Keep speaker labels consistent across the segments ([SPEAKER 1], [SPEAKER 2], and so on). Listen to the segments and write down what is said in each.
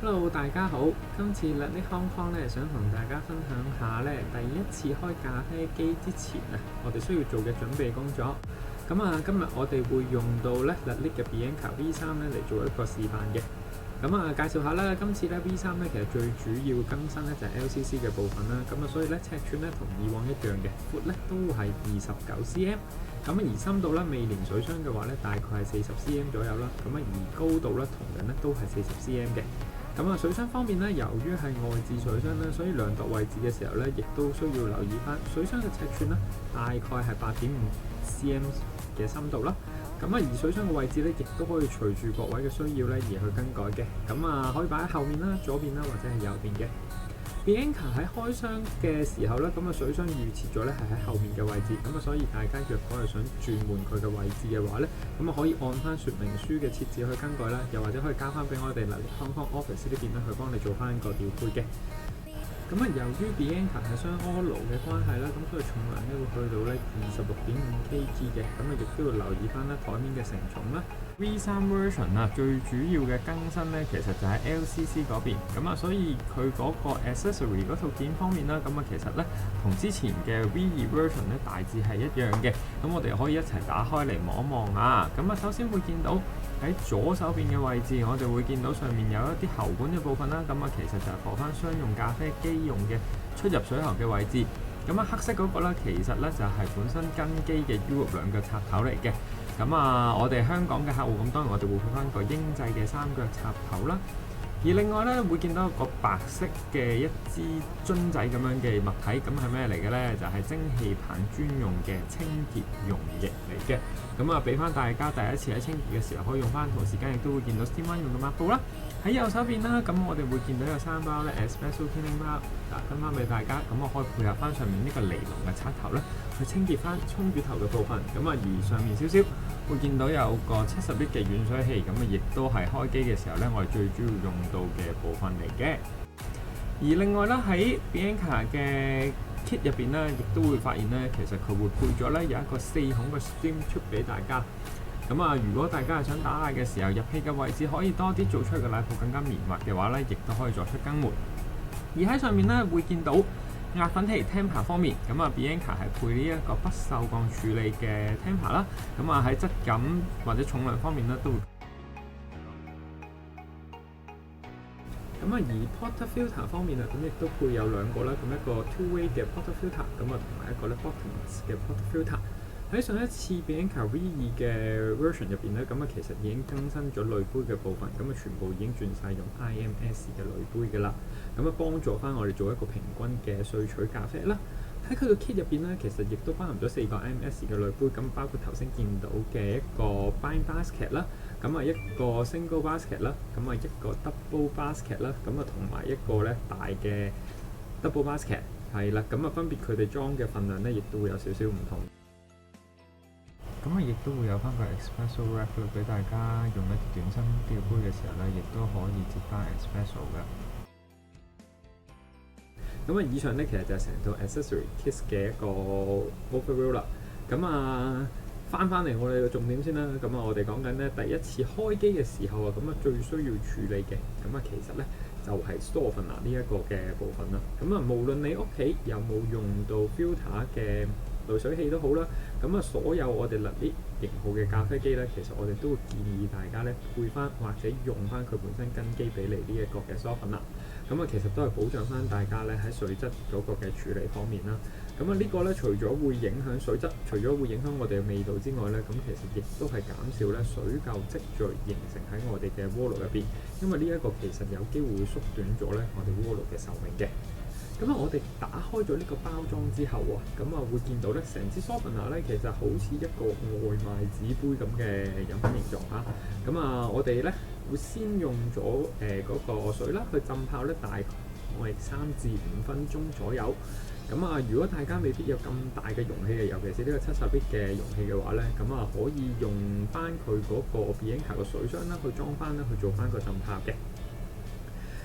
[SPEAKER 1] Hello，大家好。今次Let It Hong Kong咧，想同大家分享下咧，第一次開咖啡機之前啊，我哋需要做嘅準備工作。咁啊，今日我哋會用到咧 Let It 嘅 Bianca V3咧嚟做一個示範嘅。咁啊，介紹下啦，今次咧 V3咧其實最主要更新咧就係 LCC 嘅部分啦。咁啊，所以咧尺寸咧同以往一樣嘅，闊咧都係29cm。咁而深度咧未連水箱嘅話咧，大概係40cm 左右啦。咁啊，而高度咧同樣咧都係40cm嘅。咁啊，水箱方面咧，由於係外置水箱咧，所以量度位置嘅時候咧，亦都需要留意翻水箱嘅尺寸啦，大概係8.5cm 嘅深度啦。咁啊，而水箱嘅位置咧，亦都可以隨住各位嘅需要咧而去更改嘅。咁啊，可以擺喺後面啦、左邊啦，或者係右邊嘅。Bianca 喺開箱嘅時候咧，咁啊水箱預設咗咧係喺後面嘅位置，咁啊所以大家若果係想轉換佢嘅位置嘅話咧，咁啊可以按翻說明書嘅設置去更改啦，又或者可以交翻俾我哋Let It Hong Kong Office 呢邊咧去幫你做翻個調配嘅。咁啊，由於 Bianca 係雙柯爐嘅關係啦，咁所以重量咧會去到咧26.5kg 嘅，咁啊亦都要留意翻啦台面嘅承重啦。V3 version 啊，最主要嘅更新咧，其實就喺 LCC 嗰邊，咁啊，所以佢嗰個 accessory 嗰套件方面啦，咁啊，其實咧同之前嘅 V2 version 咧大致係一樣嘅，咁我哋可以一齊打開嚟望一望啊。咁啊，首先會見到喺左手邊嘅位置，我哋會見到上面有一啲喉管嘅部分啦，咁啊，其實就係放翻商用咖啡機用嘅出入水喉嘅位置。咁啊，黑色嗰個咧，其實咧就係本身跟機嘅 U 型兩腳插頭嚟嘅。咁啊，我哋香港嘅客戶，咁當然我哋會配翻個英製嘅三腳插頭啦。而另外咧，會見到一個白色嘅一支樽仔咁樣嘅物體，咁係咩嚟嘅咧？就係蒸汽棒專用嘅清潔溶液嚟嘅。咁啊，俾翻大家第一次喺清潔嘅時候可以用翻，同時間亦都會見到 Steam1 用嘅抹布啦。喺右手邊啦，咁我哋會見到有3包咧 Espresso Cleaning 包，分翻俾大家。咁我可以配合翻上面呢個尼龍嘅插頭咧，去清潔翻沖煮頭嘅部分。咁啊，而上面少少會見到有個70L嘅軟水器，咁啊，亦都係開機嘅時候咧，我哋最主要用到嘅部分嚟嘅。而另外咧，喺 Bianca 嘅 kit 入邊咧，亦都會發現咧，其實佢會配咗咧有一個4孔嘅 Steam Tube 俾大家。咁啊，如果大家係想打奶嘅時候，入氣嘅位置可以多啲，做出嚟嘅奶泡更加綿密嘅話咧，亦都可以作出更換。而喺上面咧，會見到壓粉器 Tamper 方面，咁啊 Bianca 係配呢一個不鏽鋼處理嘅 Tamper 啦。咁啊喺質感或者重量方面咧都會。咁啊，而 Porter Filter 方面啊，咁亦都配有兩個啦，咁一個 two-way 嘅 Porter Filter，咁啊同埋一個咧 bottomless 嘅 Porter Filter。喺上一次 Bianca V2 嘅 version 入邊咧，咁啊其實已經更新咗濾杯嘅部分，咁啊全部已經轉晒用 IMS 嘅濾杯㗎啦，咁啊幫助翻我哋做一個平均嘅萃取咖啡啦。喺佢個 kit 入邊咧，其實亦都包含咗4個 IMS 嘅濾杯，咁包括頭先見到嘅一個 bind basket 啦，咁啊一個 single basket 啦，咁啊一個 double basket 啦，咁啊同埋一個咧大嘅 double basket 係啦，咁啊分別佢哋裝嘅份量咧，亦都會有少少唔同。咁啊，亦都會有翻個 espresso wrap 俾大家用一啲短身啲嘅杯嘅時候咧，亦都可以接翻 espresso 嘅。咁啊，以上咧其實就係成套 accessory kit 嘅一個 overview 啦。咁啊，翻嚟我哋嘅重點先啦。咁啊，我哋講緊咧第一次開機嘅時候啊，咁啊最需要處理嘅，咁啊其實咧就係 softener 呢一個嘅部分啦。咁啊，無論你屋企有冇用到 filter 嘅濾水器都好啦，咁啊所有我哋Let It型號嘅咖啡機咧，其實我哋都會建議大家咧配翻或者用翻佢本身跟機俾你呢一個嘅 softener。咁啊，其實都係保障翻大家咧喺水質嗰個嘅處理方面啦。咁啊，呢個咧除咗會影響水質，除咗會影響我哋嘅味道之外咧，咁其實亦都係減少咧水垢積聚形成喺我哋嘅鍋爐入邊，因為呢一個其實有機會會縮短咗咧我哋鍋爐嘅壽命嘅。咁啊，我哋打開咗呢個包裝之後啊，咁啊會見到咧，成支 softener 咧其實好似一個外賣紙杯咁嘅飲品形狀嚇。咁啊，我哋咧會先用咗嗰個水啦去浸泡咧，大概3至5分鐘左右。咁啊，如果大家未必有咁大嘅容器嘅，尤其是呢個70L嘅容器嘅話咧，咁啊可以用翻佢嗰個 Bianca 嘅水箱啦，去裝翻啦，去做翻個浸泡嘅。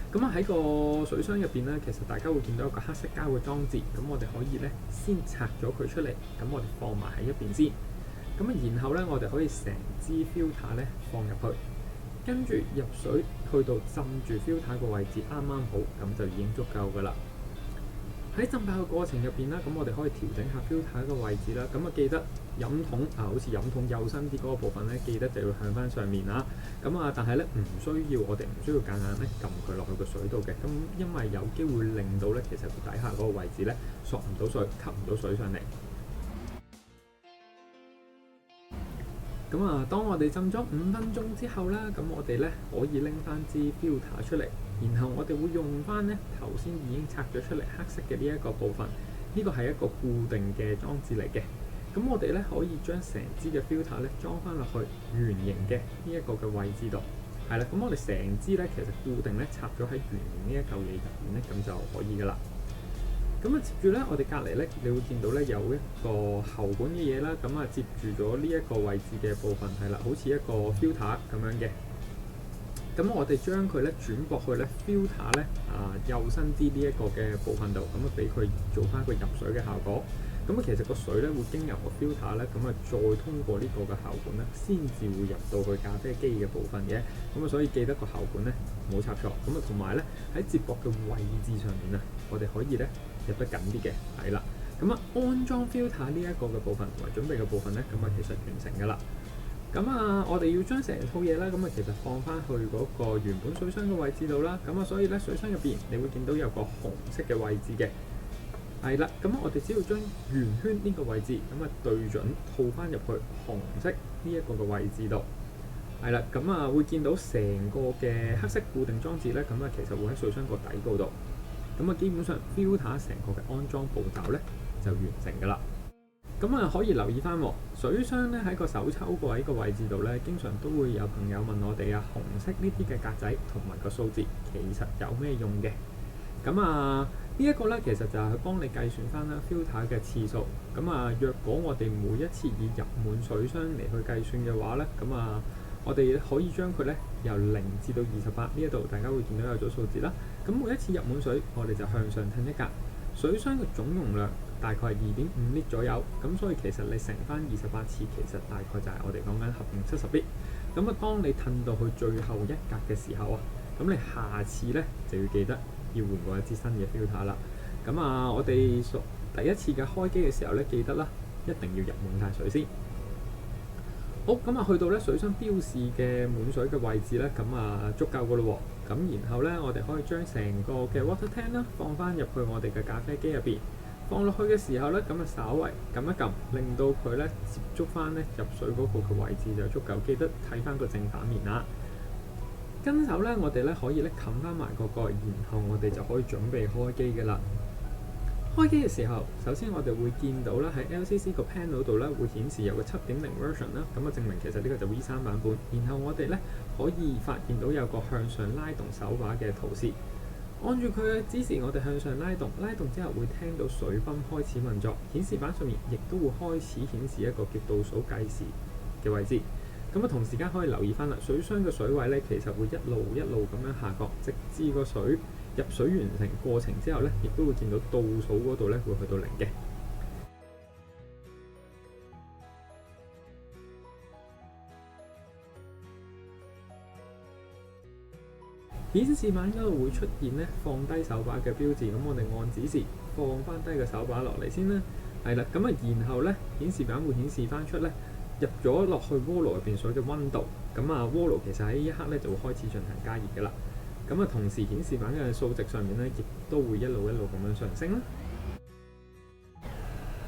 [SPEAKER 1] 咁啊喺個水箱入邊咧，其實大家會見到一個黑色膠嘅裝置，咁我哋可以咧先拆咗佢出嚟，咁我哋放埋喺一邊先。咁啊，然後咧我哋可以成支 filter 咧放入去，跟住入水去到浸住 filter 個位置啱啱好，咁就已經足夠㗎啦。喺浸泡嘅過程入邊啦，咁我哋可以調整下 filter 個位置啦。咁記得飲筒好似飲筒幼身啲嗰個部分咧，記得就要向翻上面啦。但係咧我哋唔需要夾硬咧撳佢落去個水度嘅。咁因為有機會令到咧，其實底下嗰個位置咧索唔到水，吸唔到水上嚟。當我哋浸咗5分鐘之後啦，咁我哋咧可以拎翻支 filter 出嚟，然後我哋會用翻咧頭先已經拆咗出嚟黑色嘅呢一個部分，呢個係一個固定嘅裝置嚟嘅。咁我哋咧可以將成支嘅 filter 咧裝翻落去圓形嘅呢一個嘅位置度，係啦。咁我哋成支咧其實固定咧插咗喺圓形呢一嚿嘢入邊咧，咁就可以噶啦。接住咧，我哋隔離咧，你會見到咧有一個喉管嘅嘢啦，接住咗呢一個位置嘅部分係啦，好似一個 filter 咁樣嘅。咁我哋將佢咧轉駁去咧 filter 咧幼身啲呢一個嘅部分度，俾佢做翻個入水嘅效果。其實個水咧會經由個 filter 咧，再通過呢個嘅喉管咧，先至會入到去咖啡機嘅部分嘅。所以記得個喉管咧冇插錯。同埋咧喺接駁嘅位置上面啊，我哋可以咧入得緊啲嘅，係啦。安裝 filter 呢一個嘅部分同埋準備嘅部分咧，其實完成㗎啦。我哋要將成套嘢啦，其實放翻去嗰個原本水箱嘅位置度啦。所以咧水箱入邊你會見到有個紅色嘅位置嘅。係啦，我哋只要將圓圈呢個位置對準套翻入去紅色呢一個嘅位置度，係啦，會見到成個嘅黑色固定裝置咧，其實會喺水箱個底嗰度，基本上 filter 成個嘅安裝步驟咧就完成㗎啦。可以留意翻水箱咧喺個手抽個位個位置度咧，經常都會有朋友問我哋紅色呢啲嘅格仔同埋個數字其實有咩用嘅？呢一個咧，其實就係去幫你計算翻啦 filter 嘅次數。若果我哋每一次以入滿水箱嚟去計算嘅話咧，我哋可以將佢咧由0至到28呢一度，大家會見到有組數字啦。每一次入滿水，我哋就向上褪一格。水箱嘅總容量大概係2.5 litre 左右，所以其實你乘翻28次，其實大概就係我哋講緊合共70 litre。當你褪到去最後一格嘅時候啊，你下次咧就要記得要換過一支新嘅 filter 啦。我哋第一次嘅開機嘅時候咧，記得啦，一定要入滿晒水先。好，去到咧水箱標示嘅滿水嘅位置咧，足夠噶咯喎。然後咧，我哋可以將成個嘅 water tank 啦放翻入去我哋嘅咖啡機入邊，放落去嘅時候咧，稍微撳一撳，令到佢咧接觸翻咧入水嗰個嘅位置就足夠。記得睇翻個正反面啦。跟手咧，我哋咧可以咧冚翻埋個蓋，然後我哋就可以準備開機嘅啦。開機嘅時候，首先我哋會見到啦，喺 LCC 個 panel 度咧會顯示有個 7.0 version 啦，證明其實呢個就 V3 版本。然後我哋咧可以發現到有個向上拉動手把嘅圖示，按住佢嘅指示，我哋向上拉動，拉動之後會聽到水泵開始運作，顯示板上面亦都會開始顯示一個叫倒數計時嘅位置。同時間可以留意翻啦，水箱嘅水位咧其實會一路咁樣下降，直至個水入水完成過程之後咧，亦都會見到倒數嗰度咧會去到0嘅。顯示板嗰度會出現咧放低手把嘅標誌，我哋按指示放翻低個手把落嚟先啦。係啦，然後咧顯示板會顯示翻出咧入咗落去鍋爐入邊水嘅溫度，鍋爐其實喺呢一刻咧就會開始進行加熱嘅啦。同時顯示板嘅數值上面咧，亦都會一路咁樣上升啦。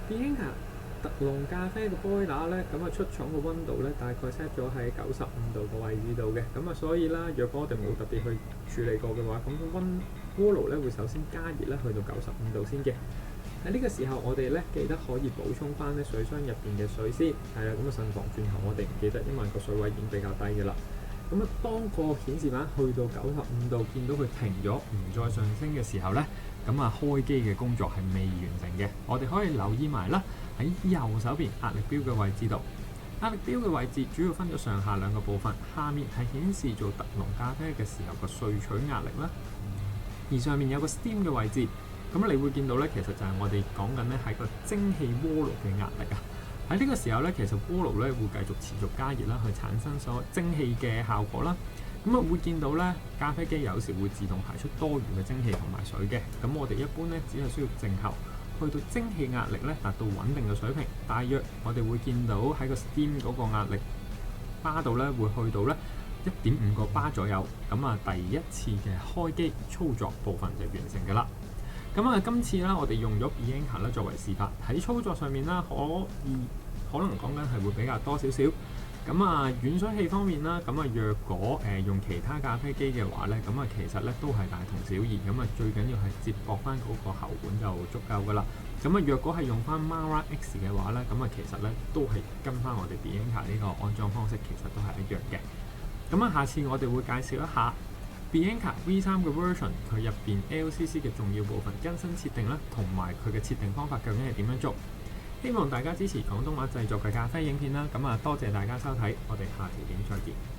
[SPEAKER 1] Bianca 特濃咖啡嘅杯打咧，出廠嘅溫度咧大概 set 咗喺95度嘅位置度嘅，所以啦，若果我哋冇特別去處理過嘅話，鍋爐咧會首先加熱咧去到95度先嘅。喺呢個時候，我哋咧記得可以補充翻咧水箱入邊嘅水先，係啦，慎防轉頭我哋唔記得，因為個水位已經比較低嘅啦。當個顯示板去到95度，見到佢停咗唔再上升嘅時候咧，開機嘅工作係未完成嘅。我哋可以留意埋啦，喺右手邊壓力錶嘅位置度，壓力錶嘅位置主要分咗上下兩個部分，下面係顯示做特濃咖啡嘅時候個萃取壓力啦，而上面有個 steam 嘅位置。你會見到咧，其實就係我哋講緊咧係個蒸汽鍋爐嘅壓力啊。喺呢個時候咧，其實鍋爐咧會繼續持續加熱啦，去產生所蒸汽嘅效果啦。咁會見到咧，咖啡機有時會自動排出多餘嘅蒸汽同埋水嘅。咁我哋一般咧只係需要靜候，去到蒸汽壓力咧達到穩定嘅水平，大約我哋會見到喺個 steam 嗰個壓力巴度咧會去到咧1.5個巴左右。咁第一次嘅開機操作部分就完成㗎啦。咁今次啦，我哋用咗 Bianca 咧作為示範，喺操作上面啦，可能講緊係會比較多少少。軟水器方面啦，若果用其他咖啡機嘅話咧，其實咧都係大同小異。最緊要係接駁翻嗰個喉管就足夠㗎啦。若果係用翻 Mara X 嘅話咧，其實咧都係跟翻我哋 Bianca 呢個安裝方式，其實都係一樣嘅。下次我哋會介紹一下 Bianca V3 嘅 version， 佢入邊 LCC 嘅重要部分更新設定啦，同埋佢嘅設定方法究竟係點樣做。希望大家支持廣東話製作嘅咖啡影片啦，多謝大家收睇，我哋下條片再見。